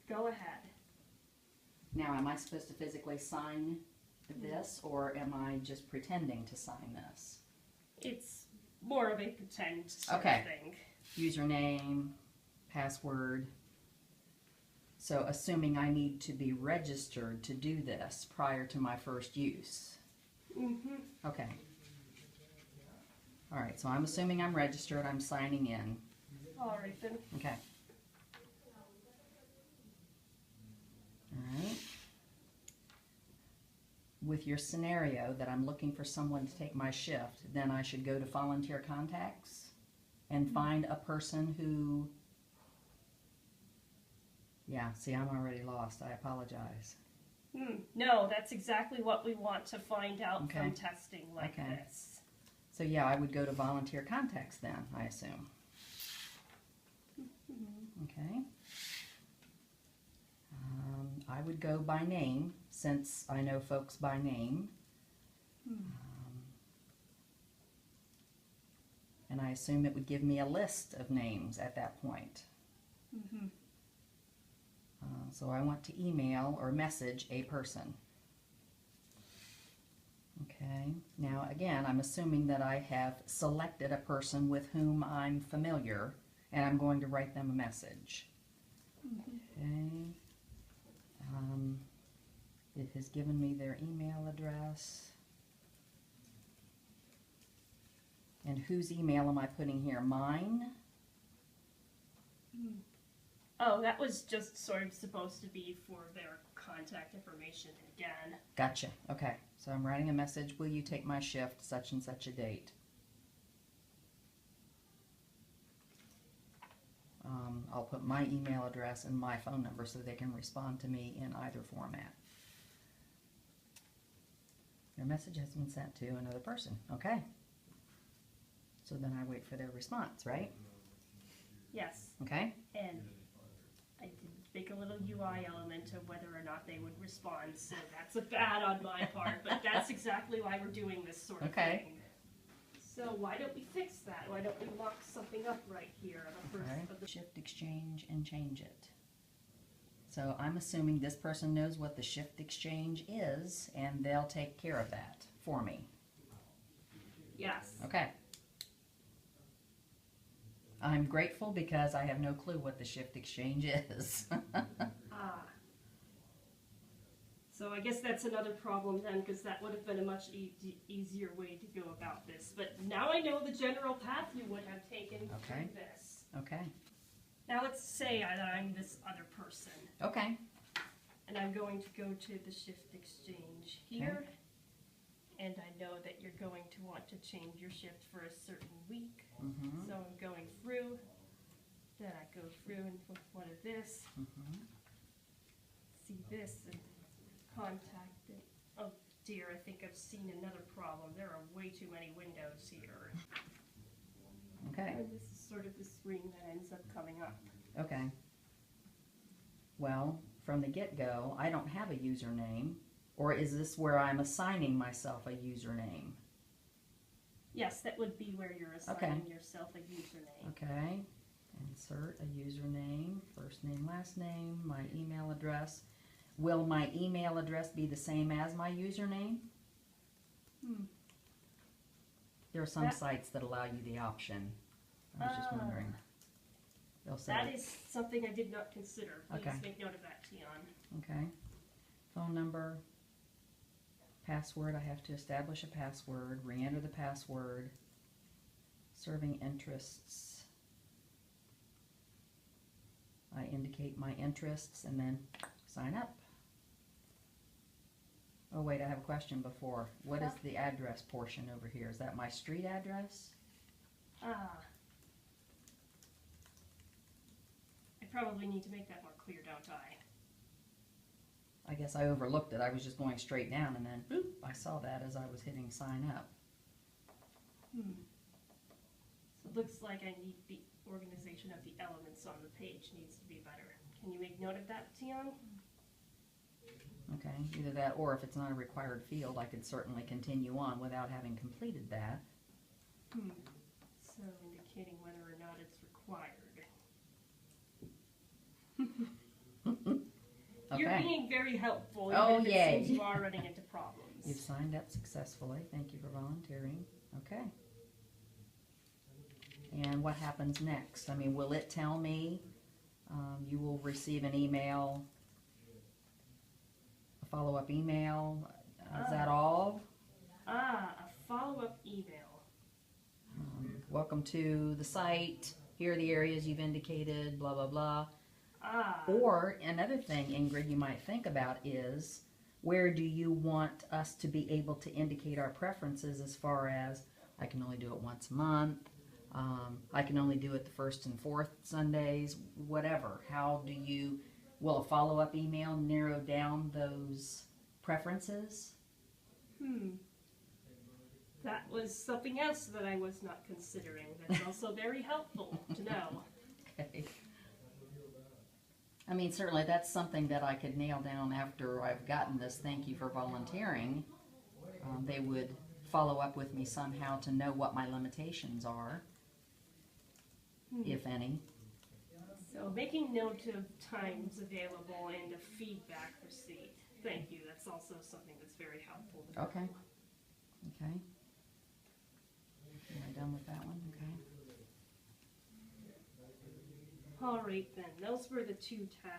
Go ahead. Now, am I supposed to physically sign this, or am I just pretending to sign this? It's more of a pretend sort Okay. of thing. Username, password. So assuming I need to be registered to do this prior to my first use. Mm-hmm. Okay. All right, so I'm assuming I'm registered, I'm signing in. All right then. Okay. All right. With your scenario that I'm looking for someone to take my shift, then I should go to volunteer contacts and find a person who, yeah, see, I'm already lost. I apologize. No, that's exactly what we want to find out Okay. from testing like Okay. this. So yeah, I would go to volunteer contacts then, I assume. Okay. I would go by name, since I know folks by name. And I assume it would give me a list of names at that point. So I want to email or message a person. Okay, now again, I'm assuming that I have selected a person with whom I'm familiar, and I'm going to write them a message. Okay. It has given me their email address. And whose email am I putting here? Mine? Oh, that was just sort of supposed to be for their contact information again. Gotcha. Okay. So I'm writing a message. Will you take my shift such and such a date? I'll put my email address and my phone number so they can respond to me in either format. Your message has been sent to another person. Okay. So then I wait for their response, right? Yes. Okay. And I did make a little UI element of whether or not they would respond, so that's a bad on my part, but that's exactly why we're doing this sort of Okay. thing. So why don't we fix that? Why don't we lock something up right here on the first of the Shift exchange and change it. So I'm assuming this person knows what the shift exchange is, and they'll take care of that for me. Yes. Okay. I'm grateful because I have no clue what the shift exchange is. So I guess that's another problem then, because that would have been a much easier way to go about this. But now I know the general path you would have taken Okay. through this. Okay. Now let's say that I'm this other person, Okay. and I'm going to go to the shift exchange here, and I know that you're going to want to change your shift for a certain week. So I'm going through, then I go through and look one of this, see this, and contact it. Oh dear, I think I've seen another problem. There are way too many windows here. Okay. And this is sort of the screen that ends up coming up. Okay. Well, from the get-go, I don't have a username. Or is this where I'm assigning myself a username? Yes, that would be where you're assigning yourself a username. Okay. Insert a username, first name, last name, my email address. Will my email address be the same as my username? There are some sites that allow you the option. I was just wondering. They'll say, That is something I did not consider. Please Okay. make note of that, Tion. okay. Phone number, password, I have to establish a password, re-enter the password, serving interests. I indicate my interests and then sign up. Oh wait, I have a question before. What is the address portion over here? Is that my street address? I probably need to make that more clear, don't I? I guess I overlooked it. I was just going straight down and then boop, I saw that as I was hitting sign up. So it looks like I need the organization of the elements on the page needs to be better. Can you make note of that, Tion? Okay, either that or if it's not a required field, I could certainly continue on without having completed that. So indicating whether or not it's required. You're Okay. being very helpful. Oh, even if yay. It seems you are running into problems. You've signed up successfully. Thank you for volunteering. Okay. And what happens next? I mean, will it tell me you will receive an email, a follow-up email? Is that all? A follow-up email. Welcome to the site. Here are the areas you've indicated, blah, blah, blah. Ah. Or another thing, Ingrid, you might think about is, where do you want us to be able to indicate our preferences as far as, I can only do it once a month, I can only do it the first and fourth Sundays, whatever. How do you, will a follow-up email narrow down those preferences? That was something else that I was not considering. That's also very helpful to know. Okay. I mean, certainly that's something that I could nail down after I've gotten this thank you for volunteering. They would follow up with me somehow to know what my limitations are, if any. So making note of times available and a feedback receipt. Thank you. That's also something that's very helpful to know. Okay. Okay. Am I done with that one? Okay. All right then. Those were the two tasks.